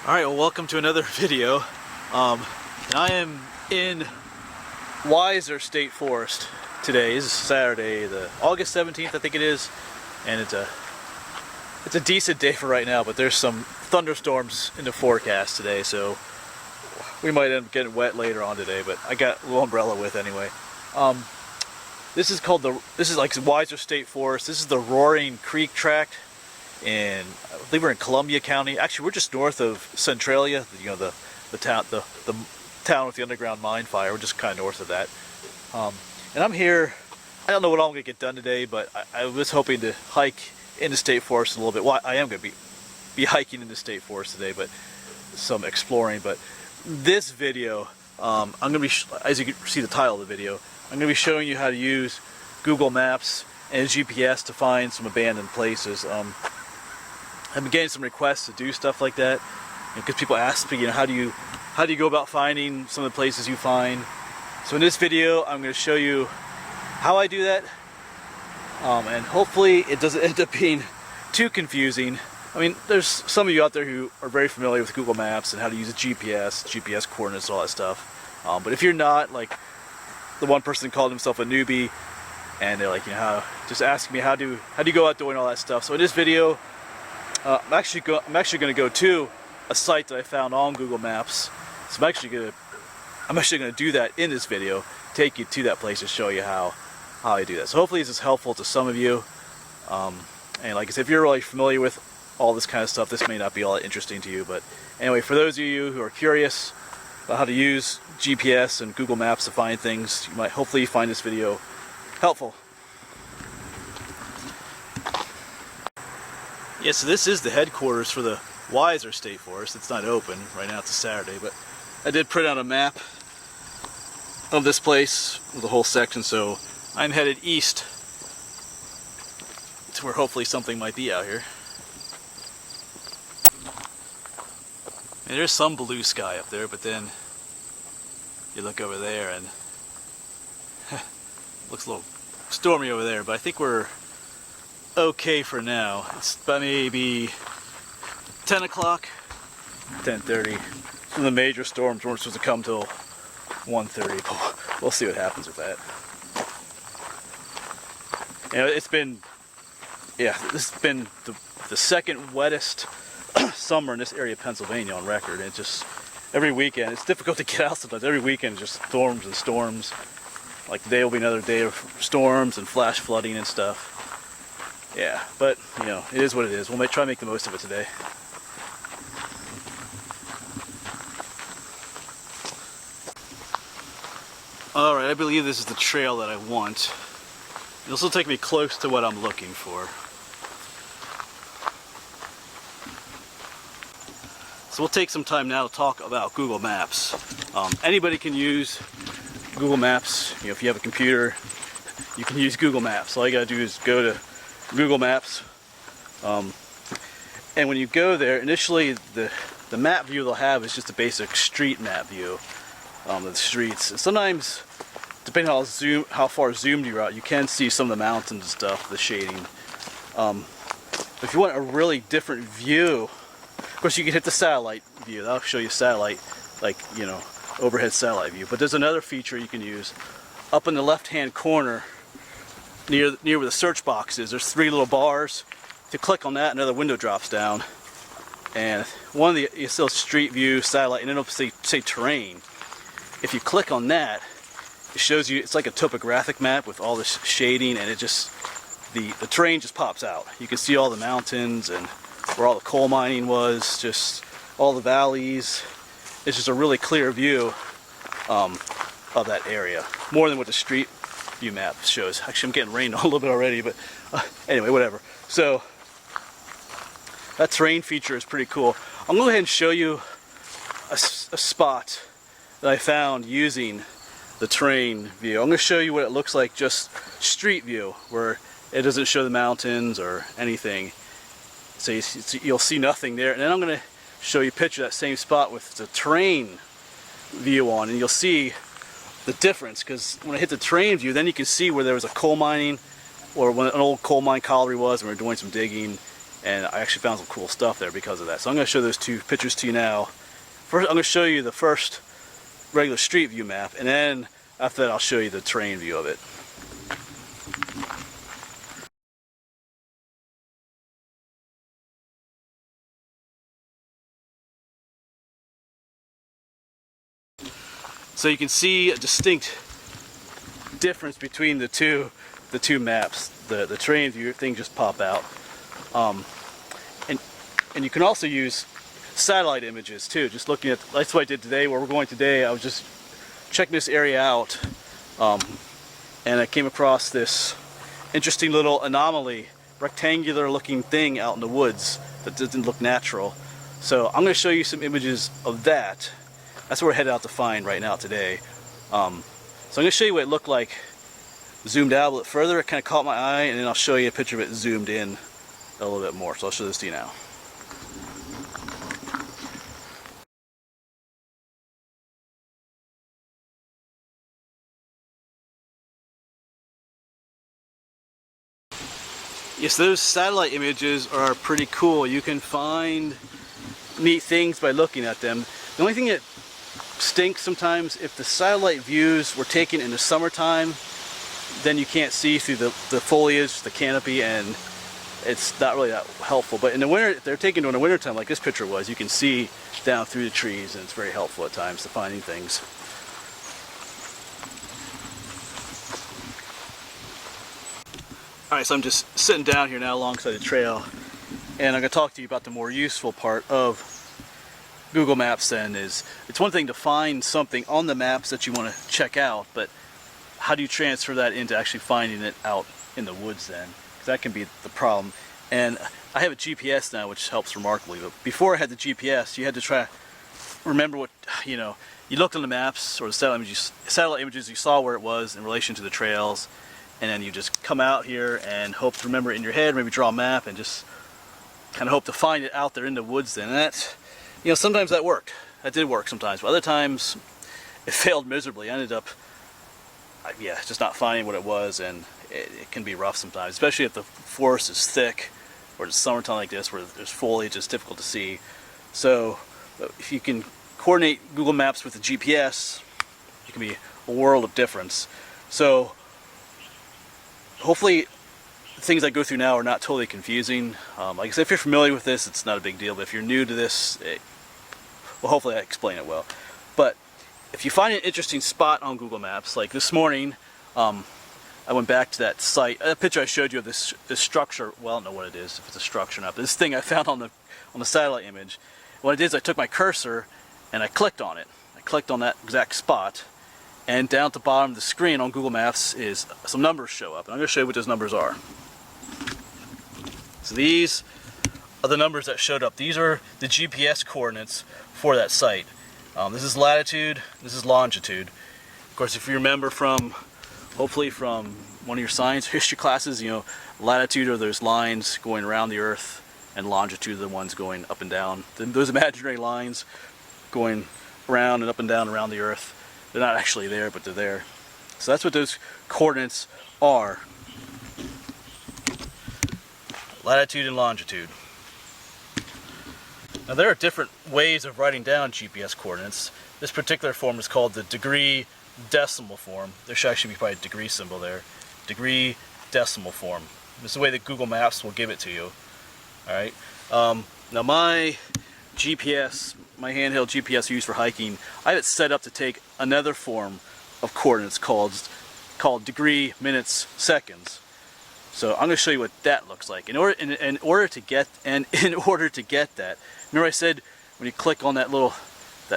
Alright, well, welcome to another video. I am in Weiser State Forest today. This is Saturday, the August 17th, I think it is, and it's a decent day for right now, but there's some thunderstorms in the forecast today, so we might end up getting wet later on today, but I got a little umbrella with anyway. This is like Weiser State Forest. This is the Roaring Creek Tract. And I believe we're in Columbia County. Actually, we're just north of Centralia, you know, the town with the underground mine fire. We're just kind of north of that. And I'm here. I don't know what I'm going to get done today, but I was hoping to hike in the state forest a little bit. Well, I am going to be hiking in the state forest today, but some exploring. But this video, I'm going to be, as you can see the title of the video, I'm going to be showing you how to use Google Maps and GPS to find some abandoned places. I've been getting some requests to do stuff like that because people ask me, you know, how do you go about finding some of the places you find. So in this video, I'm going to show you how I do that, and hopefully it doesn't end up being too confusing. I mean, there's some of you out there who are very familiar with Google Maps and how to use a GPS coordinates, all that stuff. But if you're not, like the one person called himself a newbie, and they're like, you know, just asking me how do you go out doing all that stuff. So in this video, I'm actually going to go to a site that I found on Google Maps. So I'm actually going to do that in this video, take you to that place to show you how I do that. So hopefully this is helpful to some of you. And like I said, if you're really familiar with all this kind of stuff, this may not be all that interesting to you. But anyway, for those of you who are curious about how to use GPS and Google Maps to find things, you might hopefully find this video helpful. Yeah, so this is the headquarters for the Weiser State Forest. It's not open right now, it's a Saturday, but I did print out a map of this place with the whole section, so I'm headed east to where hopefully something might be out here. And there's some blue sky up there, but then you look over there and looks a little stormy over there, but I think we're okay for now. It's about maybe 10 o'clock, 10:30. Some of the major storms weren't supposed to come till 1:30, but we'll see what happens with that. You know, this has been the second wettest summer in this area of Pennsylvania on record. And just every weekend, it's difficult to get out sometimes. Every weekend, just storms and storms. Like today will be another day of storms and flash flooding and stuff. Yeah, but you know, it is what it is. We'll try to make the most of it today. Alright, I believe this is the trail that I want. This will take me close to what I'm looking for. So we'll take some time now to talk about Google Maps. Anybody can use Google Maps. You know, if you have a computer, you can use Google Maps. All you gotta do is go to Google Maps, and when you go there, initially the map view they'll have is just a basic street map view of the streets. And sometimes, depending on how far zoomed you're out, you can see some of the mountains and stuff, the shading. But if you want a really different view, of course you can hit the satellite view. That'll show you satellite, like, you know, overhead satellite view. But there's another feature you can use up in the left-hand corner. Near where the search box is, there's three little bars. If you click on that, another window drops down, and one of the, you still street view, satellite, and then it'll say terrain. If you click on that, it shows you, it's like a topographic map with all this shading, and it just, the terrain just pops out. You can see all the mountains and where all the coal mining was, just all the valleys. It's just a really clear view of that area, more than what the street view map shows. Actually, I'm getting rained on a little bit already, but anyway, whatever. So that terrain feature is pretty cool. I'm going to go ahead and show you a spot that I found using the terrain view. I'm going to show you what it looks like just street view, where it doesn't show the mountains or anything. So you'll see nothing there. And then I'm going to show you a picture of that same spot with the terrain view on, and you'll see the difference, because when I hit the terrain view, then you can see where there was a coal mining, or when an old coal mine colliery was, and we were doing some digging, and I actually found some cool stuff there because of that. So I'm going to show those two pictures to you now. First, I'm going to show you the first regular street view map, and then after that I'll show you the terrain view of it. So you can see a distinct difference between the two maps. The terrain view thing just pop out, and you can also use satellite images too. Just looking at, that's what I did today. Where we're going today, I was just checking this area out, and I came across this interesting little anomaly, rectangular looking thing out in the woods that doesn't look natural. So I'm going to show you some images of that. That's what we're headed out to find right now today. So I'm going to show you what it looked like zoomed out a little further. It kind of caught my eye, and then I'll show you a picture of it zoomed in a little bit more. So I'll show this to you now. Yes, those satellite images are pretty cool. You can find neat things by looking at them. The only thing that stinks sometimes, if the satellite views were taken in the summertime, then you can't see through the foliage, the canopy, and it's not really that helpful. But in the winter, if they're taken during the winter time like this picture was, you can see down through the trees, and it's very helpful at times to finding things. Alright, so I'm just sitting down here now alongside the trail, and I'm going to talk to you about the more useful part of Google Maps. Then is, it's one thing to find something on the maps that you want to check out, but how do you transfer that into actually finding it out in the woods then? Because that can be the problem. And I have a GPS now, which helps remarkably, but before I had the GPS, you had to try to remember what, you looked on the maps or the satellite images, you saw where it was in relation to the trails, and then you just come out here and hope to remember it in your head, maybe draw a map and just kind of hope to find it out there in the woods then. And that, sometimes that worked. That did work sometimes, but other times it failed miserably. I ended up, just not finding what it was, and it can be rough sometimes, especially if the forest is thick or it's summertime like this where there's foliage, it's difficult to see. So if you can coordinate Google Maps with the GPS, it can be a world of difference. So hopefully the things I go through now are not totally confusing. Like I said, if you're familiar with this, it's not a big deal, but if you're new to this, well, hopefully I explain it well. But if you find an interesting spot on Google Maps, like this morning, I went back to that site, a picture I showed you of this structure. Well, I don't know what it is, if it's a structure or not, but this thing I found on the satellite image. What I did is I took my cursor and I clicked on it. I clicked on that exact spot, and down at the bottom of the screen on Google Maps is some numbers show up, and I'm going to show you what those numbers are. So these are the numbers that showed up. These are the GPS coordinates for that site. This is latitude, this is longitude. Of course, if you remember hopefully from one of your science history classes, latitude are those lines going around the Earth, and longitude are the ones going up and down. Those imaginary lines going around and up and down around the Earth. They're not actually there, but they're there. So that's what those coordinates are. Latitude and longitude. Now there are different ways of writing down GPS coordinates. This particular form is called the degree decimal form. There should actually be probably a degree symbol there. Degree decimal form. This is the way that Google Maps will give it to you. Alright. Now my GPS, my handheld GPS used for hiking, I have it set up to take another form of coordinates called degree, minutes, seconds. So I'm going to show you what that looks like. In order to get that, remember I said when you click on that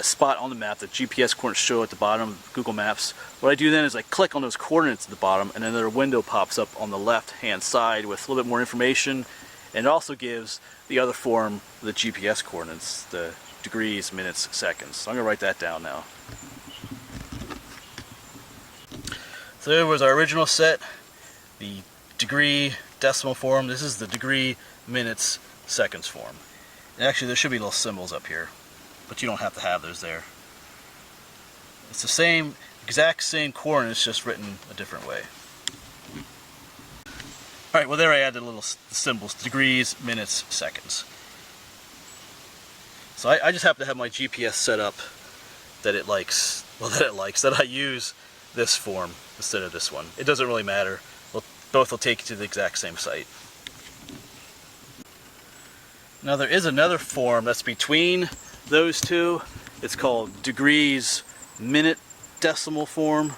spot on the map, the GPS coordinates show at the bottom of Google Maps. What I do then is I click on those coordinates at the bottom, and then another window pops up on the left-hand side with a little bit more information, and it also gives the other form of the GPS coordinates, the degrees, minutes, seconds. So I'm going to write that down now. So there was our original set, the degree decimal form. This is the degree, minutes, seconds form. And actually there should be little symbols up here, but you don't have to have those there. It's the exact same coordinates, just written a different way. Alright, well there I added little symbols, degrees, minutes, seconds. So I just happen to have my GPS set up that it likes, that I use this form instead of this one. It doesn't really matter. Both will take you to the exact same site. Now there is another form that's between those two. It's called degrees minute decimal form.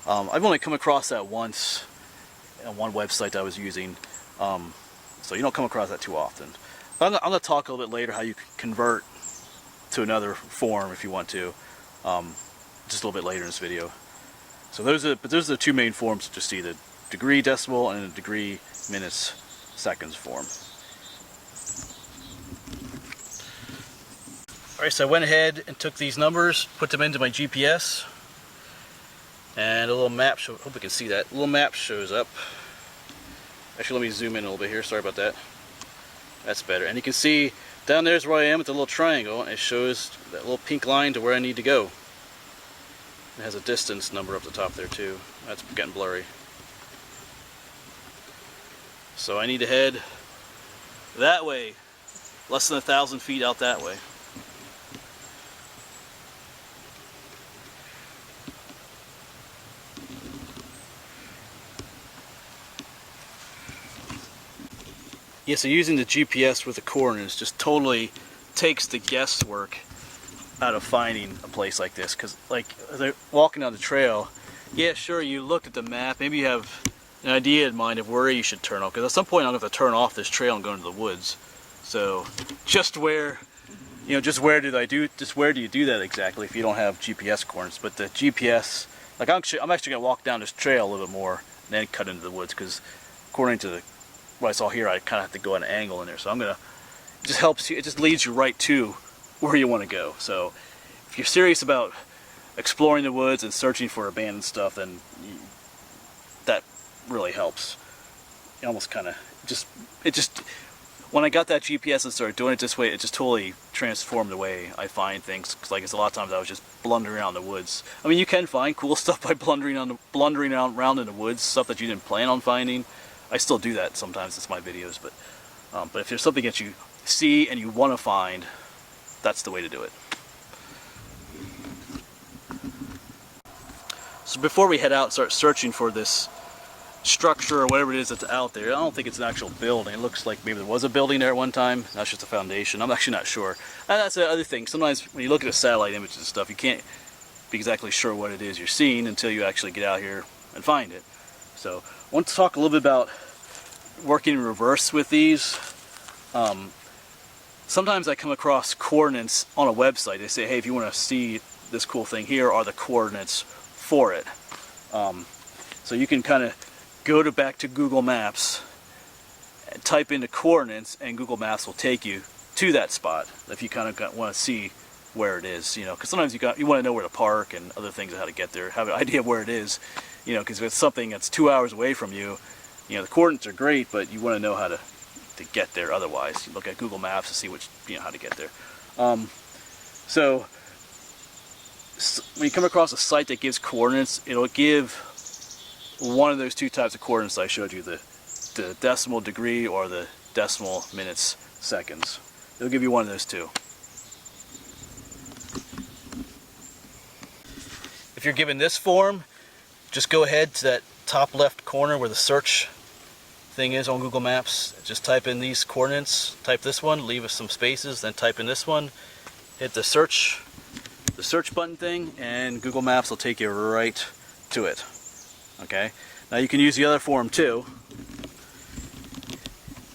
I've only come across that once on one website I was using, so you don't come across that too often. But I'm going to talk a little bit later how you can convert to another form if you want to, just a little bit later in this video. So those are the two main forms to see, the degree decimal and the degree minutes seconds form. Alright, so I went ahead and took these numbers, put them into my GPS, and a little map, hope we can see that, a little map shows up. Actually, let me zoom in a little bit here, sorry about that. That's better. And you can see down there's where I am at the little triangle, and it shows that little pink line to where I need to go. It has a distance number up the top there too. That's getting blurry. So I need to head that way, less than 1,000 feet out that way. Yeah, so using the GPS with the coordinates just totally takes the guesswork out of finding a place like this. Because, like, walking on the trail, yeah, sure, you looked at the map, maybe you have an idea in mind of where you should turn off. Because at some point I'm going to have to turn off this trail and go into the woods. So, just where do you do that exactly if you don't have GPS coordinates? But the GPS, like, I'm actually going to walk down this trail a little bit more and then cut into the woods, because according to what I saw here, I kind of have to go at an angle in there. So it just helps you, it just leads you right to where you want to go. So if you're serious about exploring the woods and searching for abandoned stuff, then that really helps. It almost kind of when I got that GPS and started doing it this way, it just totally transformed the way I find things. Cause like it's a lot of times I was just blundering around the woods. I mean, you can find cool stuff by blundering around in the woods, stuff that you didn't plan on finding. I still do that sometimes. It's my videos, but if there's something that you see and you want to find, that's the way to do it. So before we head out and start searching for this structure or whatever it is that's out there, I don't think it's an actual building. It looks like maybe there was a building there at one time. That's just a foundation. I'm actually not sure. And that's the other thing. Sometimes when you look at a satellite images and stuff, you can't be exactly sure what it is you're seeing until you actually get out here and find it. So I want to talk a little bit about working in reverse with these. Sometimes I come across coordinates on a website. They say, hey, if you want to see this cool thing, here are the coordinates for it. So you can kind of go back to Google Maps and type in the coordinates, and Google Maps will take you to that spot if you kind of want to see where it is. You know, because sometimes you want to know where to park and other things, how to get there, have an idea of where it is. You know, because if it's something that's 2 hours away from you, you know, the coordinates are great, but you want to know how to get there otherwise. You look at Google Maps to see how to get there. So when you come across a site that gives coordinates, it'll give one of those two types of coordinates I showed you, the decimal degree or the decimal minutes seconds. It'll give you one of those two. If you're given this form, just go ahead to that top left corner where the search thing is on Google Maps. Just type in these coordinates, type this one, leave us some spaces, then type in this one, hit the search button thing, and Google Maps will take you right to it. Okay? Now you can use the other form too.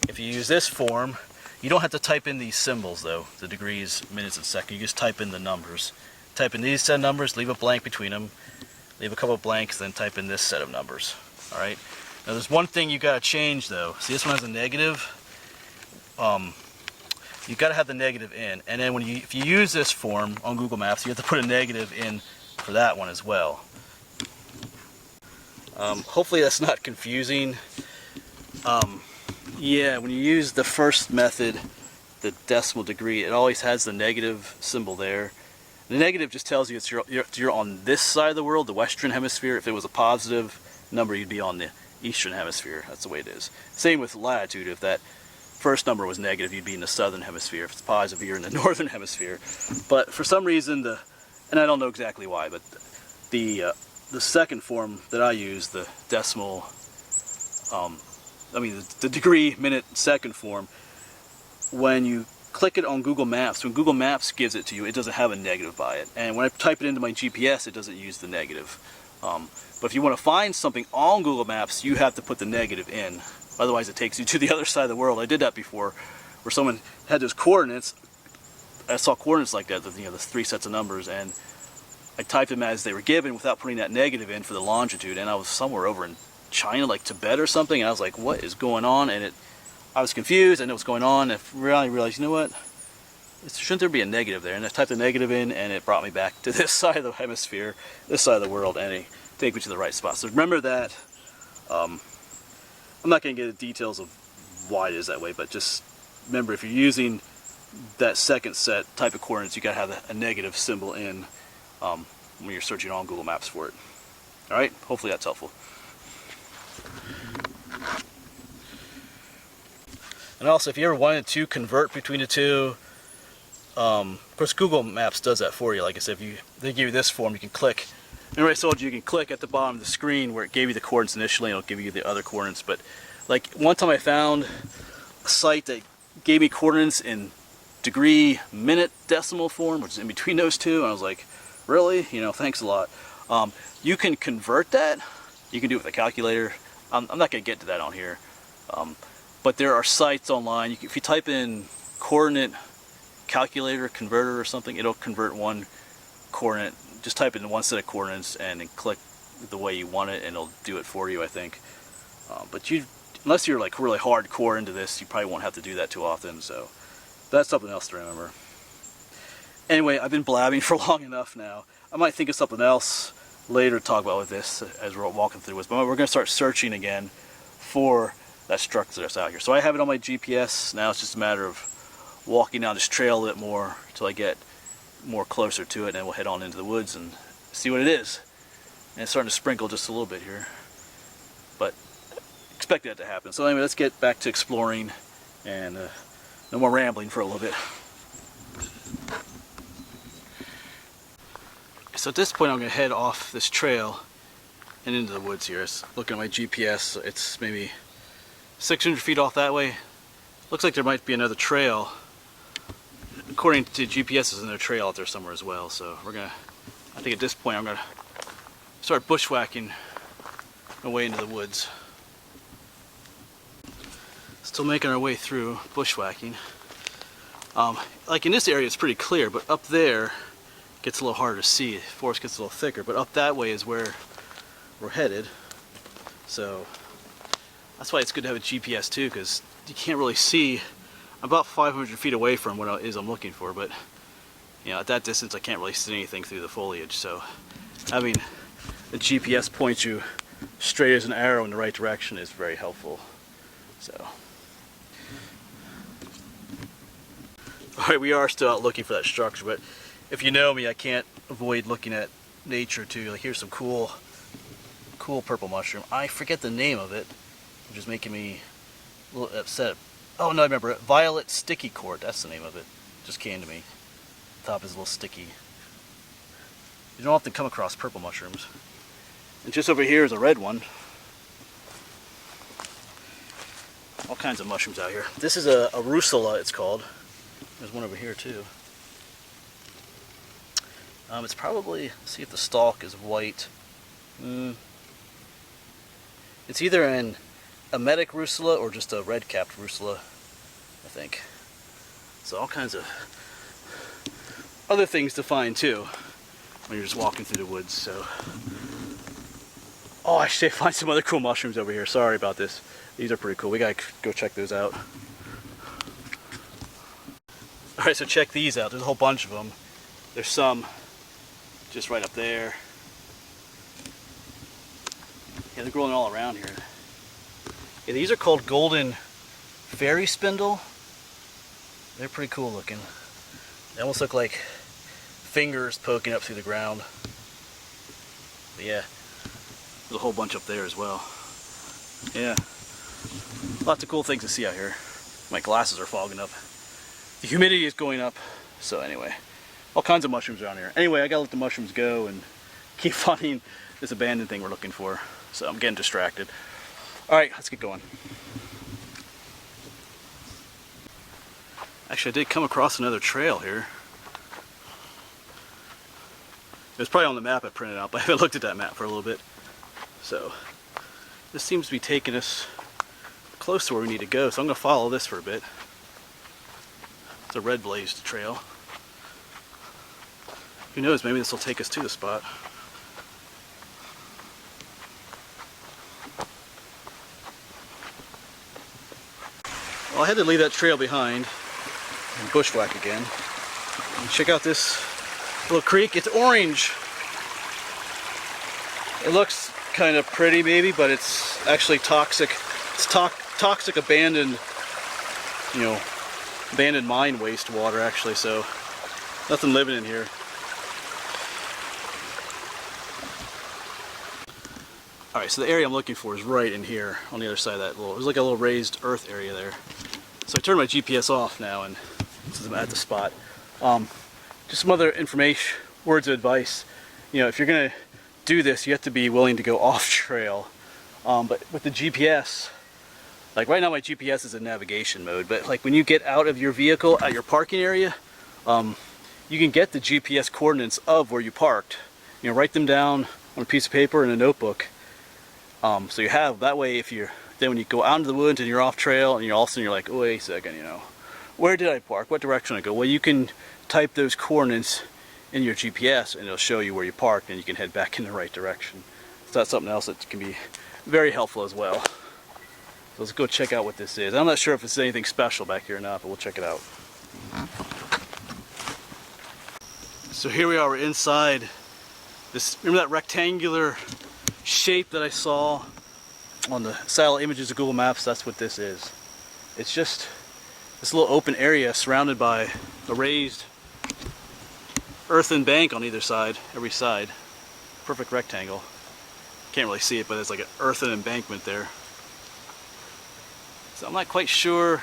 If you use this form, you don't have to type in these symbols though, the degrees, minutes, and seconds. You just type in the numbers. Type in these set of numbers, leave a blank between them, leave a couple of blanks, then type in this set of numbers. Alright? Now there's one thing you gotta change though. See, this one has a negative. You gotta have the negative in, and then if you use this form on Google Maps, you have to put a negative in for that one as well. Hopefully that's not confusing. Yeah, when you use the first method, the decimal degree, it always has the negative symbol there. The negative just tells you you're on this side of the world, the Western Hemisphere. If it was a positive number, you'd be on the eastern hemisphere. That's the way it is. Same with latitude. If that first number was negative, you'd be in the southern hemisphere. If it's positive, you're in the northern hemisphere. But for some reason, and I don't know exactly why, but the second form that I use, the decimal, the degree, minute, second form, when you click it on Google Maps, when Google Maps gives it to you, it doesn't have a negative by it. And when I type it into my GPS, it doesn't use the negative. But if you want to find something on Google Maps, you have to put the negative in. Otherwise, it takes you to the other side of the world. I did that before, where someone had those coordinates. I saw coordinates like that, the 3 sets of numbers, and I typed them as they were given without putting that negative in for the longitude. And I was somewhere over in China, like Tibet or something, and I was like, what is going on? And I was confused. I know what's going on. And I realized, you know what? Shouldn't there be a negative there? And I typed the negative in, and it brought me back to this side of the hemisphere, this side of the world, and it take me to the right spot. So remember that. I'm not going to get into details of why it is that way, but just remember, if you're using that second set type of coordinates, you got to have a negative symbol in when you're searching on Google Maps for it. All right, hopefully that's helpful. And also, if you ever wanted to convert between the two, of course Google Maps does that for you. Like I said, if they give you this form, you can click. Remember I told you can click at the bottom of the screen where it gave you the coordinates initially, and it'll give you the other coordinates. But like one time I found a site that gave me coordinates in degree, minute, decimal form, which is in between those two, and I was like, really? Thanks a lot. You can convert that. You can do it with a calculator. I'm not going to get to that on here. But there are sites online. If you type in coordinate calculator converter or something, it'll convert one coordinate. Just type in one set of coordinates and then click the way you want it, and it'll do it for you, I think. But unless you're like really hardcore into this, you probably won't have to do that too often. So that's something else to remember. Anyway, I've been blabbing for long enough now. I might think of something else later to talk about with this as we're walking through this. But we're going to start searching again for that structure that's out here. So I have it on my GPS. Now it's just a matter of walking down this trail a bit more until I get more closer to it, and then we'll head on into the woods and see what it is. And it's starting to sprinkle just a little bit here, but expect that to happen. So anyway, let's get back to exploring, and no more rambling for a little bit. So at this point I'm going to head off this trail and into the woods here. Looking at my GPS, it's maybe 600 feet off that way. Looks like there might be another trail. According to GPS, there's another trail out there somewhere as well. So I think at this point I'm gonna start bushwhacking my way into the woods. Still making our way through bushwhacking. Like in this area it's pretty clear, but up there it gets a little harder to see. The forest gets a little thicker, but up that way is where we're headed. So that's why it's good to have a GPS too, because you can't really see. I'm about 500 feet away from what it is I'm looking for, but at that distance I can't really see anything through the foliage. So having the GPS point you straight as an arrow in the right direction is very helpful. So, alright, we are still out looking for that structure, but if you know me, I can't avoid looking at nature too. Like, here's some cool purple mushroom. I forget the name of it, which is making me a little upset. Oh no, I remember it. Violet sticky cord. That's the name of it. Just came to me. The top is a little sticky. You don't often come across purple mushrooms. And just over here is a red one. All kinds of mushrooms out here. This is a russula, it's called. There's one over here too. It's probably, let's see if the stalk is white. It's either an emetic russula or just a red-capped russula, I think. So all kinds of other things to find too when you're just walking through the woods. So, oh, I should find some other cool mushrooms over here. Sorry about this. These are pretty cool. We gotta go check those out. All right, so check these out. There's a whole bunch of them. There's some just right up there. Yeah, they're growing all around here. Yeah, these are called golden fairy spindle. They're pretty cool looking. They almost look like fingers poking up through the ground. But yeah, there's a whole bunch up there as well. Yeah. Lots of cool things to see out here. My glasses are fogging up. The humidity is going up. So anyway, all kinds of mushrooms around here. Anyway, I gotta let the mushrooms go and keep finding this abandoned thing we're looking for. So I'm getting distracted. All right, let's get going. Actually, I did come across another trail here. It was probably on the map I printed out, but I haven't looked at that map for a little bit. So this seems to be taking us close to where we need to go, so I'm going to follow this for a bit. It's a red blazed trail. Who knows, maybe this will take us to the spot. Well, I had to leave that trail behind and bushwhack again. And check out this little creek. It's orange. It looks kind of pretty maybe, but it's actually toxic. It's toxic abandoned, you know, abandoned mine wastewater actually, so nothing living in here. Alright, so the area I'm looking for is right in here on the other side of that little, there's like a little raised earth area there. So I turned my GPS off now and since I'm at the spot. Just some other information, words of advice. You know, if you're gonna do this, you have to be willing to go off trail. But with the GPS, like right now my GPS is in navigation mode, but like when you get out of your vehicle at your parking area, you can get the GPS coordinates of where you parked. You know, write them down on a piece of paper in a notebook. So you have, that way if you're, then when you go out into the woods and you're off trail and you're all of a sudden you're like, oh wait a second, you know, where did I park? What direction I go? Well, you can type those coordinates in your GPS and it'll show you where you parked and you can head back in the right direction. So that's something else that can be very helpful as well. So let's go check out what this is. I'm not sure if it's anything special back here or not, but we'll check it out. So here we are, we're inside this, remember that rectangular shape that I saw on the satellite images of Google Maps? That's what this is. It's just this little open area surrounded by a raised earthen bank on either side, every side. Perfect rectangle. Can't really see it, but there's like an earthen embankment there. So I'm not quite sure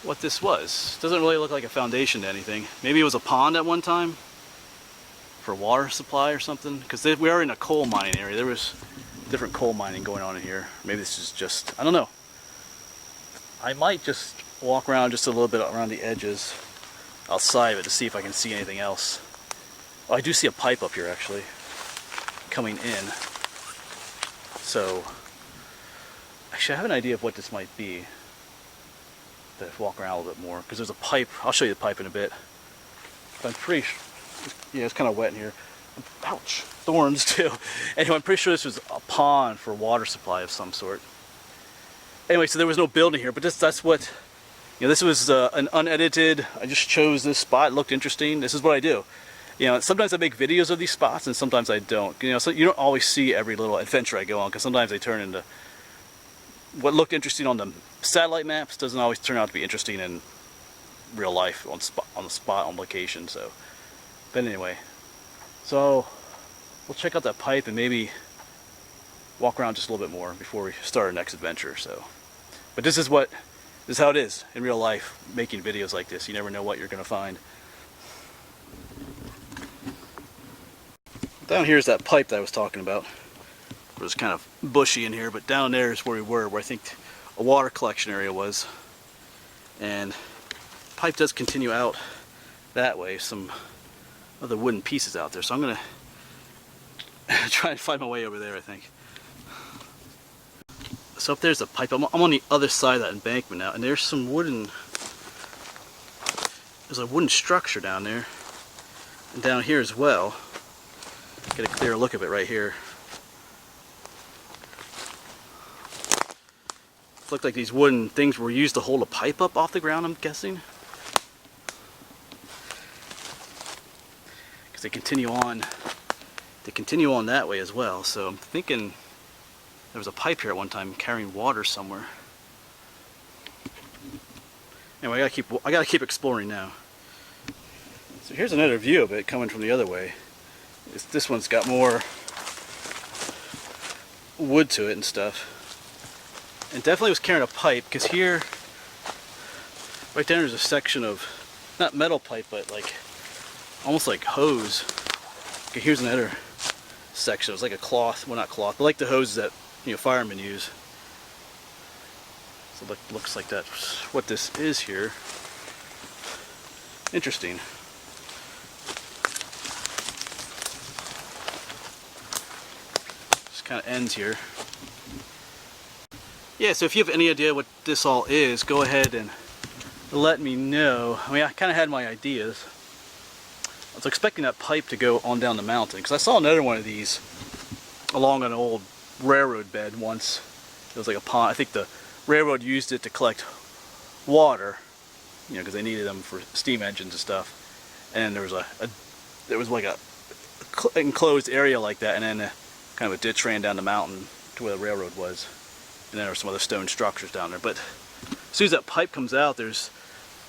what this was. Doesn't really look like a foundation to anything. Maybe it was a pond at one time for water supply or something, because we are in a coal mining area. There was different coal mining going on in here. Maybe this is just, I don't know. I might just walk around just a little bit around the edges outside of it to see if I can see anything else. Oh, I do see a pipe up here actually coming in. So actually I have an idea of what this might be. To walk around a little bit more, because there's a pipe. I'll show you the pipe in a bit. But I'm pretty sure, yeah, it's kind of wet in here. Ouch, thorns too. Anyway, I'm pretty sure this was a pond for water supply of some sort. Anyway, so there was no building here, but that's what, you know, this was an unedited, I just chose this spot, it looked interesting. This is what I do. You know, sometimes I make videos of these spots and sometimes I don't. You know, so you don't always see every little adventure I go on, because sometimes they turn into, what looked interesting on the satellite maps doesn't always turn out to be interesting in real life on the spot on location. So, but anyway, so we'll check out that pipe and maybe walk around just a little bit more before we start our next adventure. So, but this is how it is in real life, making videos like this. You never know what you're going to find. Down here is that pipe that I was talking about. It was kind of bushy in here, but down there is where we were, where I think a water collection area was. And the pipe does continue out that way, some other wooden pieces out there. So I'm gonna try and find my way over there, I think. So up there's a pipe. I'm on the other side of that embankment now, and there's some wooden, there's a wooden structure down there. And down here as well. Get a clear look of it right here. Looked like these wooden things were used to hold a pipe up off the ground, I'm guessing. Because they continue on that way as well. So I'm thinking there was a pipe here at one time carrying water somewhere. Anyway, I gotta keep exploring now. So here's another view of it coming from the other way. This one's got more wood to it and stuff. and definitely was carrying a pipe, because here, right there, there's a section of, not metal pipe, but like, almost like hose. Okay, here's another section. It was like a cloth, well not cloth, but like the hoses that, you know, firemen use. So it looks like that's what this is here. Interesting. Just kind of ends here. Yeah, so if you have any idea what this all is, go ahead and let me know. I mean, I kind of had my ideas. I was expecting that pipe to go on down the mountain, because I saw another one of these along an old railroad bed once. It was like a pond. I think the railroad used it to collect water, you know, because they needed them for steam engines and stuff. And there was there was like a enclosed area like that, and then kind of a ditch ran down the mountain to where the railroad was. And then there were some other stone structures down there. But as soon as that pipe comes out, there's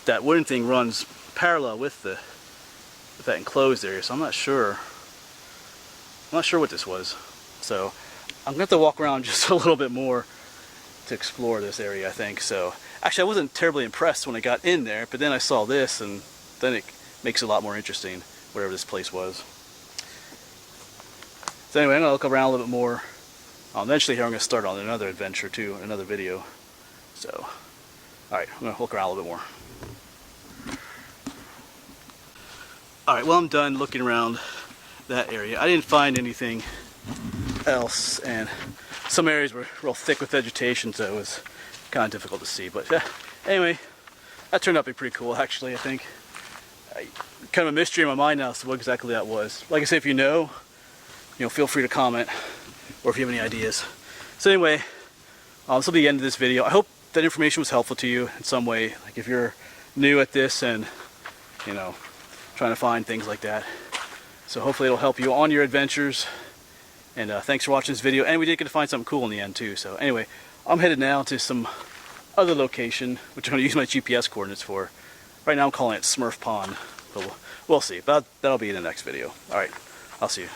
that wooden thing runs parallel with that enclosed area. So I'm not sure what this was. So I'm gonna have to walk around just a little bit more to explore this area, I think. So actually, I wasn't terribly impressed when I got in there, but then I saw this, and then it makes it a lot more interesting, whatever this place was. So anyway, I'm gonna look around a little bit more. Eventually here I'm gonna start on another adventure too, another video. So, alright, I'm gonna look around a little bit more. Alright, well, I'm done looking around that area. I didn't find anything else, and some areas were real thick with vegetation, so it was kind of difficult to see. But yeah, anyway, that turned out to be pretty cool, actually, I think. Kind of a mystery in my mind now as to what exactly that was. Like I say, if you know, feel free to comment, or if you have any ideas. So anyway, this will be the end of this video. I hope that information was helpful to you in some way. Like if you're new at this and, trying to find things like that. So hopefully it'll help you on your adventures. And thanks for watching this video. And we did get to find something cool in the end too. So anyway, I'm headed now to some other location, which I'm going to use my GPS coordinates for. Right now I'm calling it Smurf Pond, but we'll see. But that'll be in the next video. Alright, I'll see you.